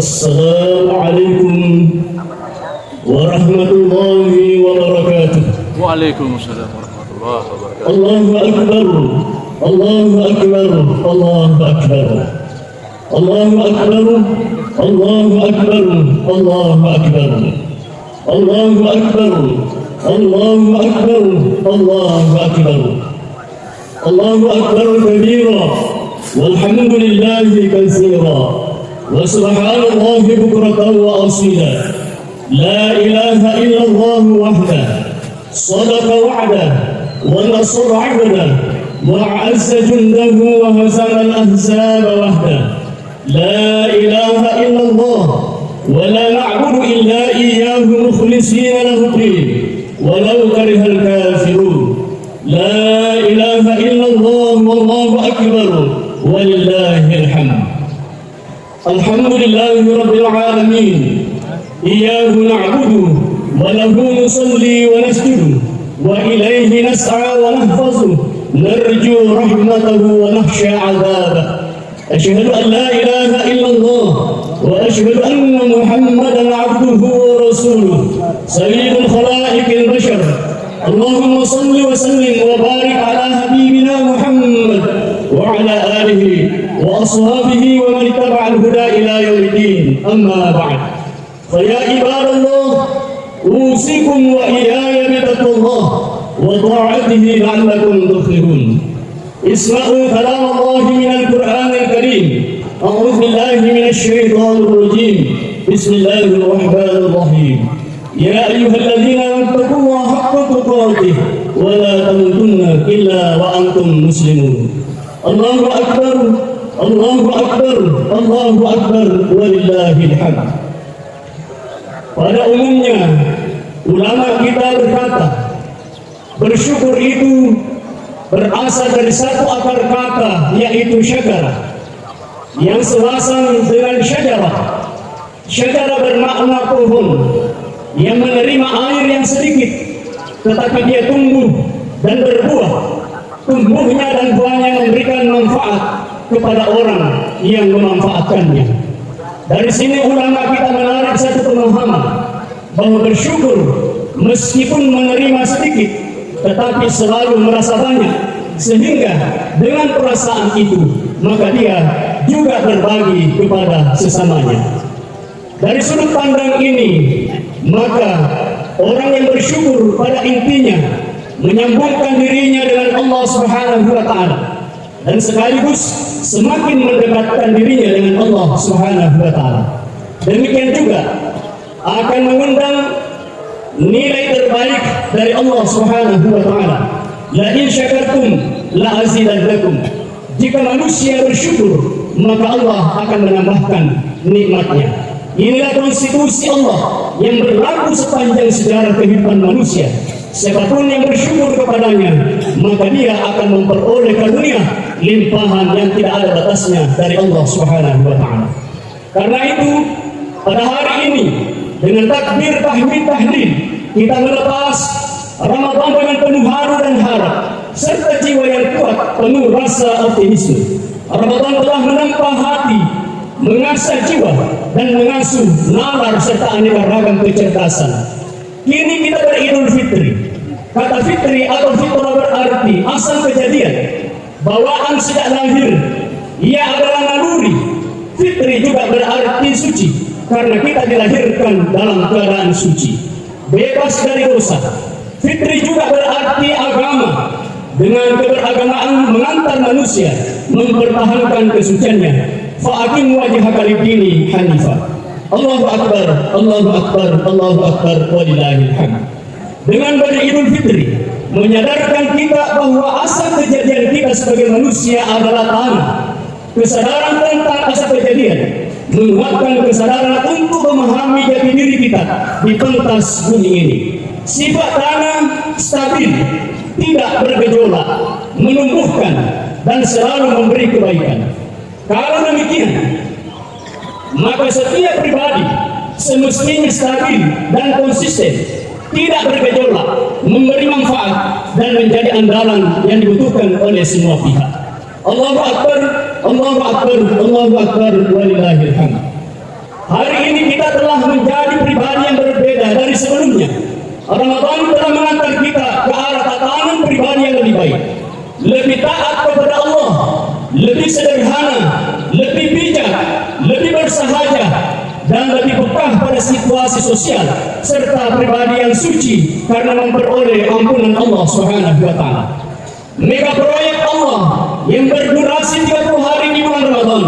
السلام عليكم ورحمة الله وبركاته. وعليكم السلام ورحمة الله وبركاته. الله أكبر الله أكبر الله أكبر الله أكبر الله أكبر الله أكبر الله أكبر الله أكبر الله أكبر الله أكبر كبيرا والحمد لله كثيرا وسبحان الله بكرة وأصيلا. لا إله إلا الله وحده صدق وعده ونصر عبده وأعز جنده وهزم الأحزاب وحده. لا إله إلا الله ولا نعبد إلا إياه مخلصين له الدين ولو كره الكافرون. لا إله إلا الله والله أكبر ولله الحمد. الحمد لله رب العالمين إياه نعبد وله نصلي ونسجد وإليه نسعى ونحفظ نرجو رحمته ونخشى عذابه. أشهد أن لا إله إلا الله وأشهد أن محمدا عبده ورسوله سيد الخلائق البشر. اللهم صل وسلم وبارك على حبيبنا محمد وعلى آله وأصحابه ومن اتبع الهدى إلى يوم الدين. أما بعد فيا عباد الله أوصيكم وإياي بتقوى الله وطاعته لعلكم تفلحون. اسمعوا كلام الله من القرآن الكريم. أعوذ بالله من الشيطان الرجيم. بسم الله الرحمن الرحيم. يا أيها الذين آمنوا اتقوا الله حق تقاته ولا تموتن إلا وأنتم مسلمون. الله أكبر الله أكبر الله أكبر ولله الحمد. Pada umumnya ulama kita berkata, bersyukur itu berasal dari satu akar kata, yaitu syajarah, yang sewasang dengan syajarah. Syajarah bermakna pohon yang menerima air yang sedikit, tetapi dia tumbuh dan berbuah. Tumbuhnya dan buahnya memberikan manfaat kepada orang yang memanfaatkannya. Dari sini ulama kita menarik satu pemahaman bahwa bersyukur meskipun menerima sedikit, tetapi selalu merasa banyak, sehingga dengan perasaan itu maka dia juga berbagi kepada sesamanya. Dari sudut pandang ini, maka orang yang bersyukur pada intinya menyambungkan dirinya dengan Allah Subhanahu wa Ta'ala, dan sekaligus semakin mendekatkan dirinya dengan Allah Subhanahu wa Ta'ala. Demikian juga akan mengundang nilai terbaik dari Allah Subhanahu wa Ta'ala. La in syakartum la azidannakum. Jika manusia bersyukur, maka Allah akan menambahkan nikmatnya. Inilah konstitusi Allah yang berlaku sepanjang sejarah kehidupan manusia. Siapapun yang bersyukur kepadanya, maka dia akan memperoleh karunia limpahan yang tidak ada batasnya dari Allah Subhanahu wa Ta'ala. Karena itu, pada hari ini dengan takbir tahmid tahlil, kita melepas Ramadan dengan penuh haru dan harap serta jiwa yang kuat penuh rasa optimisme. Ramadan telah menempah hati, mengasah jiwa dan mengasuh nalar serta aneka ragam kecerdasan. Kini kita beridul fitri. Kata fitri atau fitrah berarti asal kejadian, bawaan sejak lahir. Ia adalah naluri. Fitri juga berarti suci, karena kita dilahirkan dalam keadaan suci, bebas dari dosa. Fitri juga berarti agama. Dengan keberagamaan mengantar manusia mempertahankan kesuciannya. Fa'akim wajhaka lid-dini hanifah. Allahu akbar, Allahu akbar, Allahu akbar, walillahil hamd. Dengan beridul fitri menyadarkan kita bahwa asal kejadian kita sebagai manusia adalah tanah. Kesadaran tentang asal kejadian menguatkan kesadaran untuk memahami jati diri kita di pentas bumi ini. Sifat tanah stabil, tidak bergejolak, menumbuhkan dan selalu memberi kebaikan. Kalau demikian, maka setiap pribadi semestinya stabil dan konsisten, tidak bergejolak, memberi manfaat dan menjadi andalan yang dibutuhkan oleh semua pihak. Allahu akbar, Allahu akbar, Allahu akbar, walillahil hamd. Hari ini kita telah menjadi pribadi yang berbeda dari sebelumnya. Ramadan telah mengantar kita ke arah tatanan pribadi yang lebih baik, lebih taat kepada Allah, lebih sederhana, lebih bijak, lebih bersahaja, dan lebih peka pada situasi sosial, serta pribadi yang suci karena memperoleh ampunan Allah Subhanahu wa Ta'ala. Mega proyek Allah yang berdurasi 30 hari di bulan Ramadan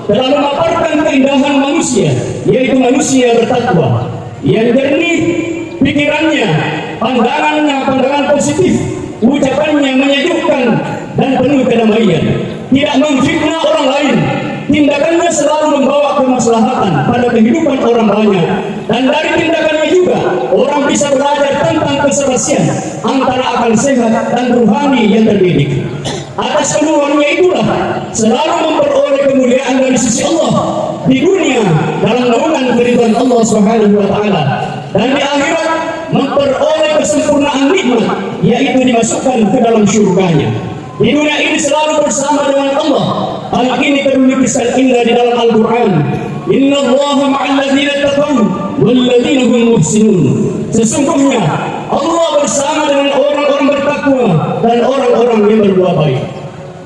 telah memaparkan keindahan manusia, yaitu manusia bertakwa yang jernih pikirannya, pandangan positif, ucapannya menyejukkan dan penuh kedamaian, tidak memfitnah orang lain, tindakannya selalu membawa kemaslahatan pada kehidupan orang banyak, dan dari tindakannya juga orang bisa belajar tentang keserasian antara akal sehat dan ruhani yang terdidik. Atas keduanya itulah selalu memperoleh kemuliaan dari sisi Allah di dunia dalam naungan keridhaan Allah Subhanahu wa Ta'ala, dan di akhirat memperoleh kesempurnaan nikmat, yaitu dimasukkan ke dalam surganya. Di dunia ini selalu bersama dengan Allah. Hal ini tertulis indah di dalam Al-Quran. Inna Allaha ma'al ladzina taqaw wal ladzina hum muhsinun. Sesungguhnya Allah bersama dengan orang-orang bertakwa dan orang-orang yang berbuat baik.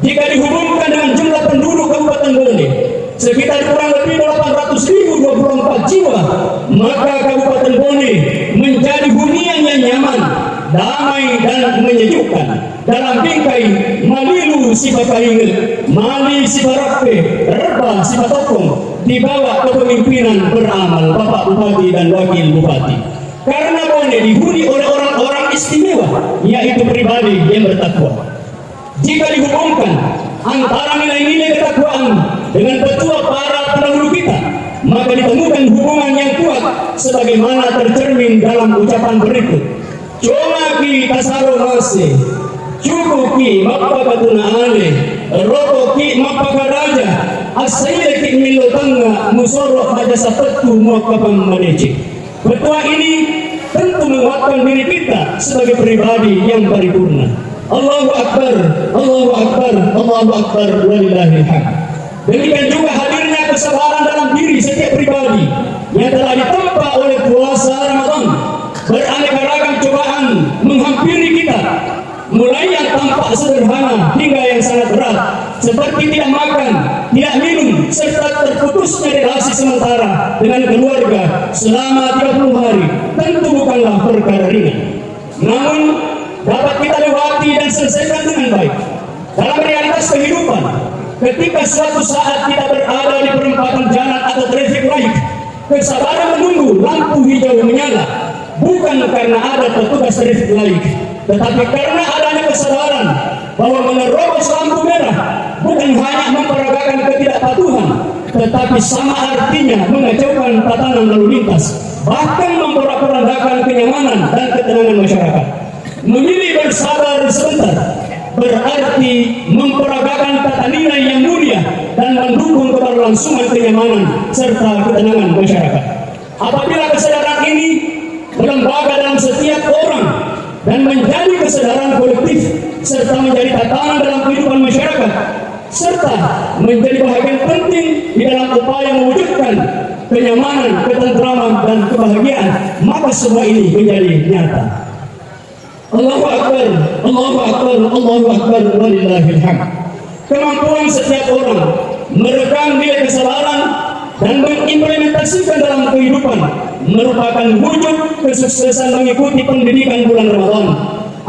Jika dihubungkan dengan jumlah penduduk Kabupaten Bone sekitar kurang lebih 800.024 jiwa, maka Kabupaten Bone menjadi hunian yang nyaman, damai dan menyejukkan. Dalam bingkai Malilu sifat kainget, Mali sifat rape, Reba sifat tokong, di bawah kepemimpinan beramal Bapak Bupati dan Wakil Bupati. Karena Bone dihuni oleh orang-orang istimewa, yaitu pribadi yang bertakwa. Jika dihubungkan antara nilai-nilai ketakwaan dengan petua para pendahulu kita, maka ditemukan hubungan yang kuat sebagaimana tercermin dalam ucapan berikut. Comaki kasaro mase, cukuki mapakatuna ale, rokoki mapakaraja, asaile ki milotanga musoro haja sapetku muakapam manece. Petua ini tentu menguatkan diri kita sebagai pribadi yang paripurna. Allahu Akbar, Allahu Akbar, Allahu Akbar, walillahil hamd. Demikian juga hadirnya kesabaran dalam diri setiap pribadi yang telah ditempa oleh puasa Ramadan. Beraneka ragam cobaan menghampiri kita, mulai yang tampak sederhana hingga yang sangat berat, seperti tidak makan, tidak minum, serta terputusnya relasi sementara dengan keluarga selama 30 hari. Tentu bukanlah perkara ringan, namun dapat kita lewati dan selesaikan dengan baik. Dalam realitas kehidupan, ketika suatu saat kita berada di perempatan jalan atau traffic light, kesabaran menunggu lampu hijau menyala, bukan karena ada petugas traffic light, tetapi karena adanya kesabaran bahwa menerobos lampu merah bukan hanya memperagakan ketidakpatuhan, tetapi sama artinya mengacaukan tatanan lalu lintas, bahkan memporak-porandakan kenyamanan dan ketenangan masyarakat. Memilih bersabar sebentar berarti memperagakan tata nilai yang mulia dan mendukung keberlangsungan kenyamanan serta ketenangan masyarakat. Apabila kesadaran ini melembaga dalam setiap orang dan menjadi kesadaran kolektif serta menjadi tatanan dalam kehidupan masyarakat serta menjadi bahagian penting di dalam upaya mewujudkan kenyamanan, ketentraman dan kebahagiaan, maka semua ini menjadi nyata. Allahu Akbar, Allahu Akbar, Allahu Akbar, walillahil hamd. Kemampuan setiap orang merekam nilai kesabaran dan mengimplementasikan dalam kehidupan merupakan wujud kesuksesan mengikuti pendidikan bulan Ramadan.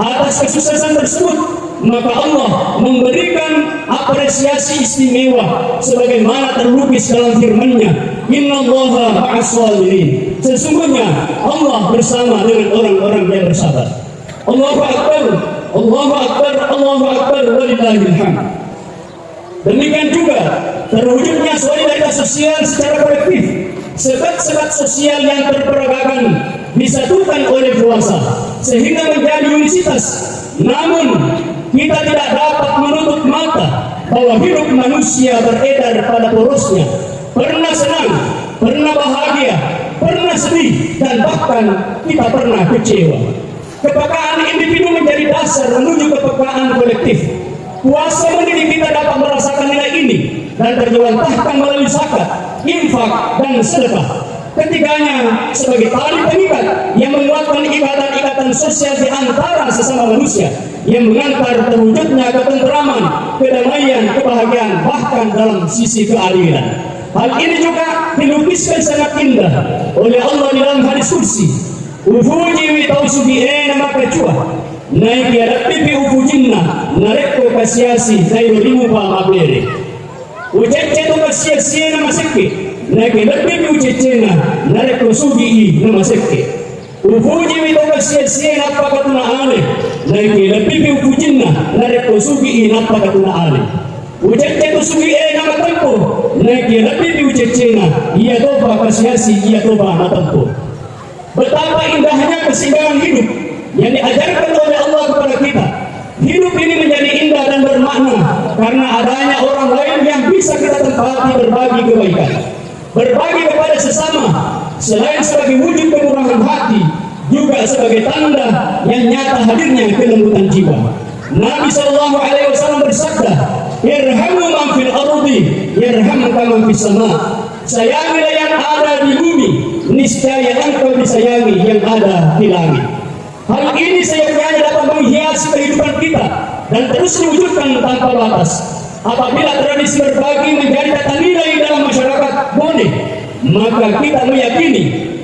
Atas kesuksesan tersebut, maka Allah memberikan apresiasi istimewa sebagaimana terlukis dalam firman-Nya, Innallaha ma'as-sabirin. Sesungguhnya Allah bersama dengan orang-orang yang bersabar. Allahu Akbar, Allahu Akbar, Allahu Akbar, walillahil hamd. Demikian juga terwujudnya solidaritas sosial secara kolektif. Sekat-sekat sosial yang terperagakan disatukan oleh puasa sehingga menjadi unisitas. Namun kita tidak dapat menutup mata bahwa hidup manusia beredar pada porosnya. Pernah senang, pernah bahagia, pernah sedih, dan bahkan kita pernah kecewa. Kepekaan individu menjadi dasar menuju kepekaan kolektif. Puasa mendidik kita dapat merasakan nilai ini dan terjewantahkan melalui zakat, infak, dan sedekah. Ketiganya sebagai tali pengikat yang menguatkan ikatan-ikatan sosial di antara sesama manusia, yang mengantar terwujudnya ketenteraman, kedamaian, kebahagiaan, bahkan dalam sisi keadilan. Hal ini juga dilukiskan sangat indah oleh Allah di dalam hadis kursi. Ufuji wi tausubi ena maka cua naik ya pipi ufujinna nareko kasiasi naik rimu pa mabere ucece to kasiasi na maseke naik ya pipi ucece na nareko sugi na maseke ufuji wi to kasiasi na pakatuna ale naik ya pipi ufujinna nareko sugi na pakatuna ale ucece to sugi na matampo naik ya pipi ucece na iya to kasiasi iya to matampo. Betapa indahnya keseimbangan hidup yang diajarkan oleh Allah kepada kita. Hidup ini menjadi indah dan bermakna karena adanya orang lain yang bisa kita tempati berbagi kebaikan, berbagi kepada sesama, selain sebagai wujud kemurahan hati, juga sebagai tanda yang nyata hadirnya kelembutan jiwa. Nabi Shallallahu Alaihi Wasallam bersabda, "Irhamu man fil ardi, yarhamka man fis sama." Sayangilah yang ada di bumi, niscaya engkau disayangi yang ada di langit. Hal ini sayangnya dapat menghiasi kehidupan kita dan terus diwujudkan tanpa batas. Apabila tradisi berbagi menjadi tata nilai dalam masyarakat Bone, maka kita meyakini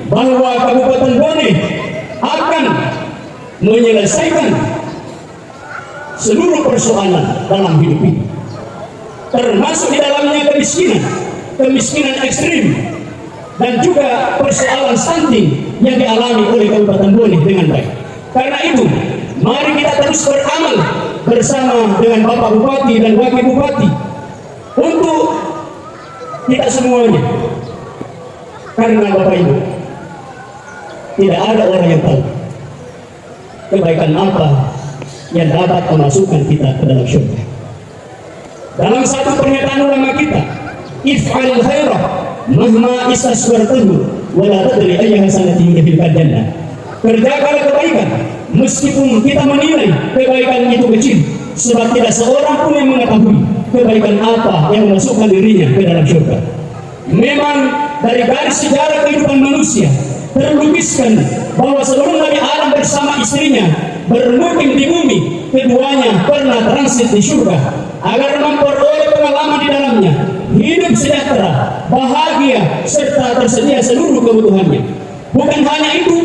bahwa Kabupaten Bone akan menyelesaikan seluruh persoalan dalam hidup ini, termasuk di dalamnya kemiskinan ekstrim, dan juga persoalan stunting yang dialami oleh Kabupaten Bone dengan baik. Karena itu, mari kita terus beramal bersama dengan Bapak Bupati dan Wakil Bupati untuk kita semuanya. Karena Bapak Ibu, tidak ada orang yang tahu kebaikan apa yang dapat memasukkan kita ke dalam surga. Dalam satu pernyataan ulama kita, if'al khairah mahma istaswartahu wala tadri ayyaha sanatin fil jannah. Kerjakanlah kebaikan meskipun kita menilai kebaikan itu kecil, sebab tidak seorang pun yang mengetahui kebaikan apa yang memasukkan dirinya ke dalam surga. Memang dari garis sejarah kehidupan manusia terlukiskan bahwa sebelum Nabi Adam bersama istrinya bermukim di bumi, keduanya pernah transit di surga agar memperoleh pengalaman di dalamnya, hidup sejahtera, bahagia, serta tersedia seluruh kebutuhannya. Bukan hanya itu,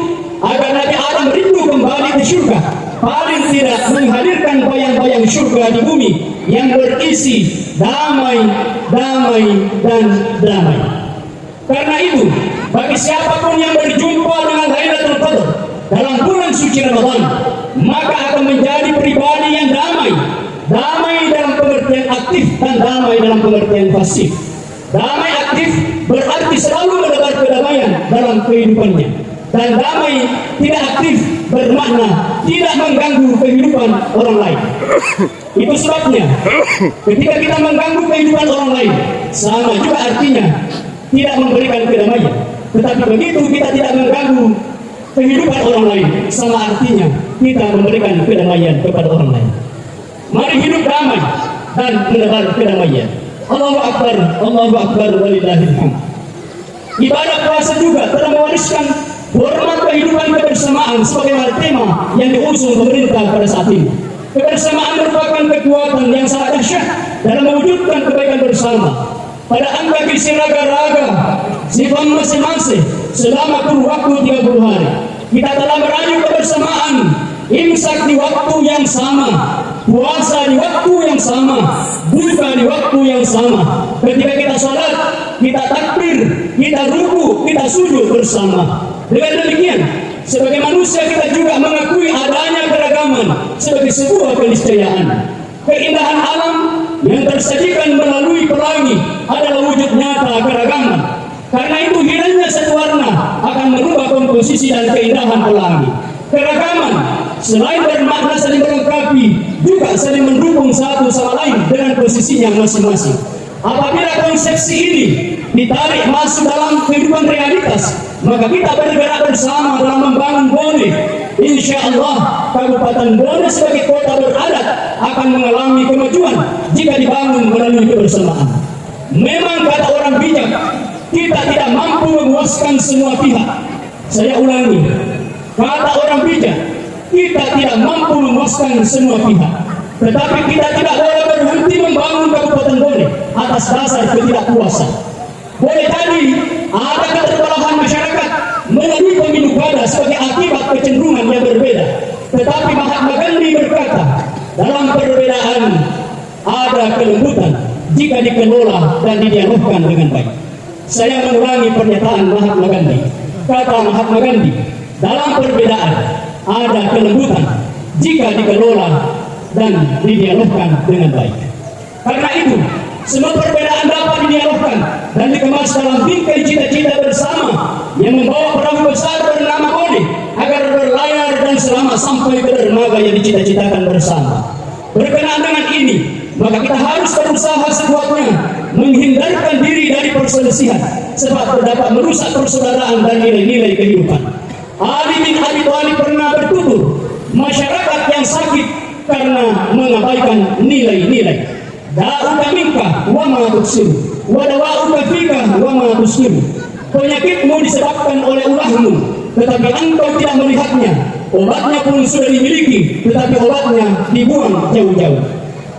agar Nabi Adam rindu kembali ke surga, paling tidak menghadirkan bayang-bayang surga di bumi yang berisi damai, damai, dan damai. Karena itu, bagi siapapun yang berjumpa dengan Lailatul Qadar dalam bulan suci Ramadan, maka akan menjadi pribadi yang damai. Damai dalam pengertian aktif dan damai dalam pengertian pasif. Damai aktif berarti selalu mendapat kedamaian dalam kehidupannya. Dan damai tidak aktif bermakna tidak mengganggu kehidupan orang lain. Itu sebabnya ketika kita mengganggu kehidupan orang lain, sama juga artinya tidak memberikan kedamaian. Tetapi begitu kita tidak mengganggu kehidupan orang lain, sama artinya kita memberikan kedamaian kepada orang lain. Mari hidup damai dan menebar kedamaian. Allahu Akbar, Allahu Akbar, walillahil hamd. Ibadah puasa juga telah mewariskan hormat kehidupan kebersamaan sebagai tema yang diusung pemerintah pada saat ini. Kebersamaan merupakan kekuatan yang sangat dahsyat dalam mewujudkan kebaikan bersama. Pada angka isi raga-raga sifat masing-masing selama kurun waktu 30 hari, kita telah merayu kebersamaan, imsak di waktu yang sama, puasa di waktu yang sama, buka di waktu yang sama. Ketika kita sholat, kita takbir, kita ruku, kita sujud bersama. Dengan demikian, sebagai manusia kita juga mengakui adanya keragaman sebagai sebuah keniscayaan. Keindahan alam yang tersajikan melalui pelangi adalah wujud nyata keragaman. Karena itu hilangnya satu warna akan merubah komposisi dan keindahan pelangi. Keragaman selain bermakna saling melengkapi, juga saling mendukung satu sama lain dengan posisinya masing-masing. Apabila konsepsi ini ditarik masuk dalam kehidupan realitas, maka kita bergerak bersama dalam membangun Bone. Insya Allah Kabupaten Bone sebagai kota beradat akan mengalami kemajuan jika dibangun melalui kebersamaan. Memang kata orang bijak, kita tidak mampu memuaskan semua pihak. Saya ulangi, kata orang bijak, kita tidak mampu memuaskan semua pihak. Tetapi kita tidak boleh berhenti membangun Kabupaten Bone atas dasar ketidakpuasan. Boleh jadi ada keterbelahan masyarakat melalui pemilu kada sebagai akibat kecenderungan yang berbeda. Tetapi Mahatma Gandhi berkata, dalam perbedaan ada kelembutan jika dikelola dan didialogkan dengan baik. Saya mengulangi pernyataan Mahatma Gandhi. Kata Mahatma Gandhi, dalam perbedaan ada kelembutan jika dikelola dan didialogkan dengan baik. Karena itu, semua perbedaan dapat didialogkan dan dikemas dalam bingkai cita-cita bersama yang membawa perahu besar bernama Bone agar berlayar dan selamat sampai ke dermaga yang dicita-citakan bersama. Berkenaan dengan ini, maka kita harus berusaha sekuatnya menghindarkan diri dari perselisihan sebab dapat merusak persaudaraan dan nilai-nilai kehidupan. Ali bin Abi Thalib pernah bertutur, masyarakat yang sakit karena mengabaikan nilai-nilai. Da'uka minka wa ma tuksiru wa dawa'uka fika wa ma tuskiru. Penyakitmu disebabkan oleh ulahmu, tetapi engkau tidak melihatnya. Obatnya pun sudah dimiliki, tetapi obatnya dibuang jauh-jauh.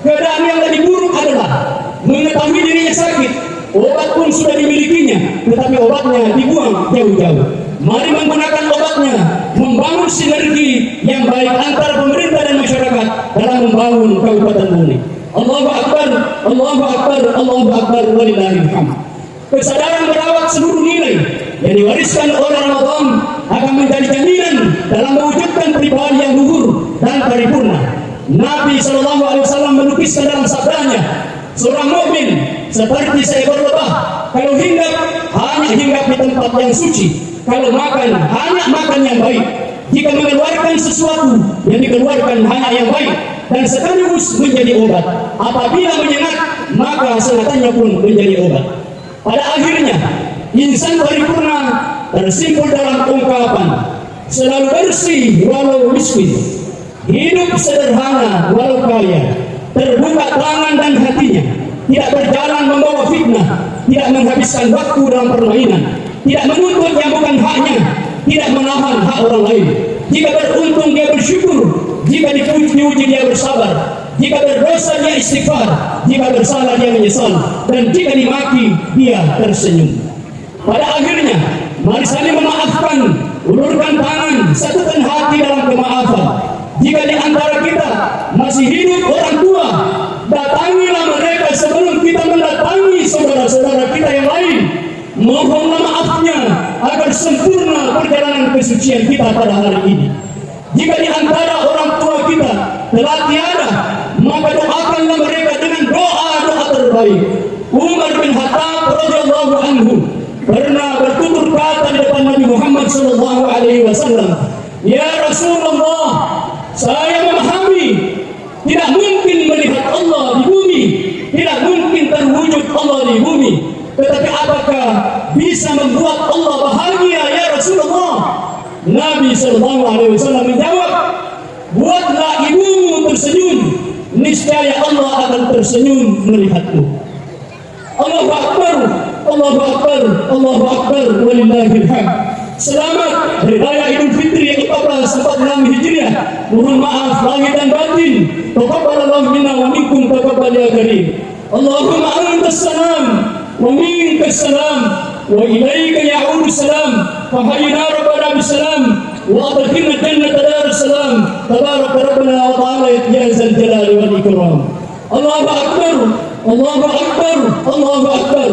Keadaan yang lebih buruk adalah mengetahui dirinya sakit, obat pun sudah dimilikinya, tetapi obatnya dibuang jauh-jauh. Mari menggunakan obatnya, membangun sinergi yang baik antara pemerintah dan masyarakat dalam membangun Kabupaten Bone. Allahu Akbar, Allahu Akbar, Allahu Akbar, walillahil hamd. Kesadaran merawat seluruh nilai yang diwariskan oleh Ramadan akan menjadi jaminan dalam mewujudkan pribadi yang luhur dan paripurna. Nabi SAW melukiskan dalam sabdanya, seorang mukmin seperti seekor lebah. Kalau hinggap, hanya hinggap di tempat yang suci. Kalau makan, hanya makan yang baik. Jika mengeluarkan sesuatu, yang dikeluarkan hanya yang baik dan sekaligus menjadi obat. Apabila menyengat, maka senatannya pun menjadi obat. Pada akhirnya, insan paripurna tersimpul dalam ungkapan selalu bersih walau miskin, hidup sederhana walau kaya, terbuka tangan dan hatinya, tidak berjalan membawa fitnah, tidak menghabiskan waktu dalam permainan, tidak menuntut yang bukan haknya, tidak menahan hak orang lain. Jika beruntung dia bersyukur, jika dipuji dia bersabar, jika berdosa dia istighfar, jika bersalah dia menyesal, dan jika dimaki dia tersenyum. Pada akhirnya, mari saling memaafkan, ulurkan tangan, satukan hati dalam kemaafan. Jika di antara kita masih hidup orang tua, datangilah mereka sebelum kita mendatangi saudara-saudara kita yang lain. Mohonlah maafnya agar sempurna perjalanan kesucian kita pada hari ini. Jika di antara orang tua kita telah tiada, maka doakanlah mereka dengan doa-doa terbaik. Umar bin Khattab radhiyallahu anhu pernah bertutur kata di depan Nabi Muhammad SAW, ya Rasulullah, saya memahami tidak mungkin melihat Allah di bumi, tidak mungkin terwujud Allah di bumi, tetapi apakah bisa membuat Allah bahagia ya Rasulullah? Nabi SAW menjawab, buatlah ibumu tersenyum, niscaya Allah akan tersenyum melihatmu. Allahu Akbar, Allahu Akbar, Allahu Akbar, walillahil hamd. Selamat Hari Raya Idul Fitri 1446 Hijriah. Mohon maaf lahir dan batin. Taqabbalallahu minna wa minkum taqabbal ya karim. Allahumma antas salam wa minkas salam wa ilaika ya'udu salam. Fahayyina rabbana bisalam wa adkhilna jannata darus salam. Tabaraka rabbana wa ta'ala ya zal jalali wal ikram. Allahu Akbar, Allahu Akbar, Allahu Akbar,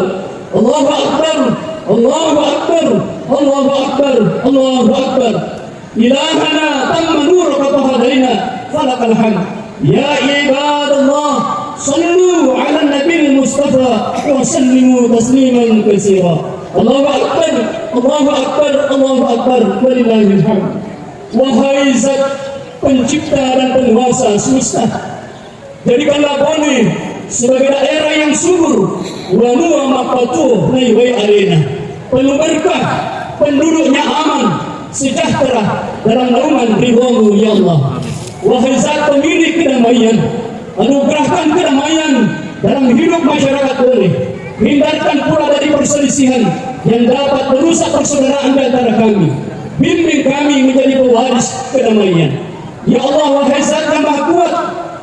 Allahu Akbar, Allahu Akbar, Allahu Akbar, Allahu Akbar. Ilahana tamma nuruka fahadaina falakal hamd. Ya ibadallah, sallu ala nabil mustafa wa sallimu tasliman katsira. Allahu Akbar, Allahu Akbar, Allahu Akbar, walillahil hamd. Wahai Zat pencipta dan penguasa semesta, jadikanlah Bone sebagai daerah yang subur, wa nuwa maqatuh naiwai arena, penuh berkah, penduduknya aman, sejahtera dalam naungan ridho-Mu ya Allah. Wahai Zat pemilik kedamaian, anugerahkan kedamaian dalam hidup masyarakat Bone. Hindarkan pula dari perselisihan yang dapat merusak persaudaraan di antara kami. Bimbing kami menjadi pewaris kedamaian. Ya Allah, wahai Zat yang Maha Kuat,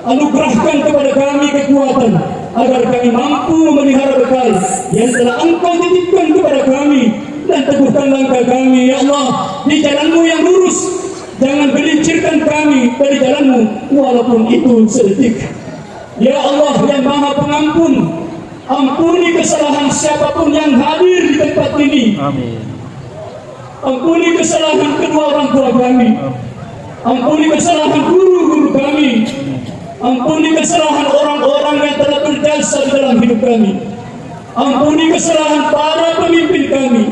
anugerahkan kepada kami kekuatan agar kami mampu memelihara bekal yang telah Engkau titipkan kepada kami, dan teguhkan langkah kami ya Allah di jalan-Mu yang lurus. Jangan gelincirkan kami dari jalan-Mu walaupun itu sedetik. Ya Allah yang Maha Pengampun, ampuni kesalahan siapapun yang hadir di tempat ini. Amin. Ampuni kesalahan kedua orang tua kami. Ampuni kesalahan guru-guru kami. Ampuni kesalahan orang-orang yang telah berjasa di dalam hidup kami. Ampuni kesalahan para pemimpin kami.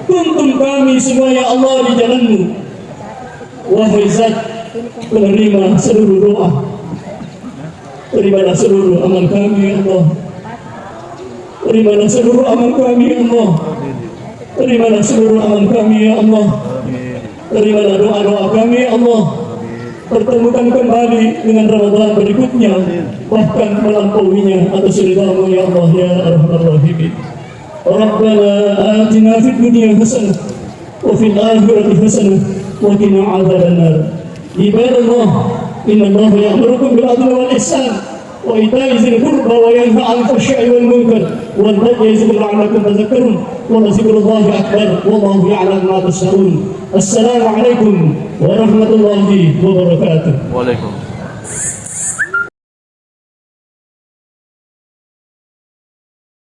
Tuntun kami semua ya Allah di jalan-Mu. Wahai Zat penerima seluruh doa, terimalah seluruh amal kami ya Allah. Terimalah seluruh amal kami ya Allah. Terimalah seluruh amal kami ya Allah. Terimalah doa-doa kami ya Allah. Pertemukan kembali dengan Ramadan berikutnya, bahkan melampauinya atas ridha-Mu ya Allah ya Arhamar Rahimin. Rabbana atina fid dunya hasanah wa fil akhirati hasanah wa qina adzabannar. Ibadallah, innallaha ya'murukum bil adli wal ihsan wa ita'i dzil qurba wa yanha 'anil fahsya'i wal munkar wal baghi ya'izukum la'allakum tadhakkarun wa lazikrullahi akbar wallahu ya'lamu ma tasna'un. Assalamu alaikum warahmatullahi wabarakatuh. Waalaikumsalam.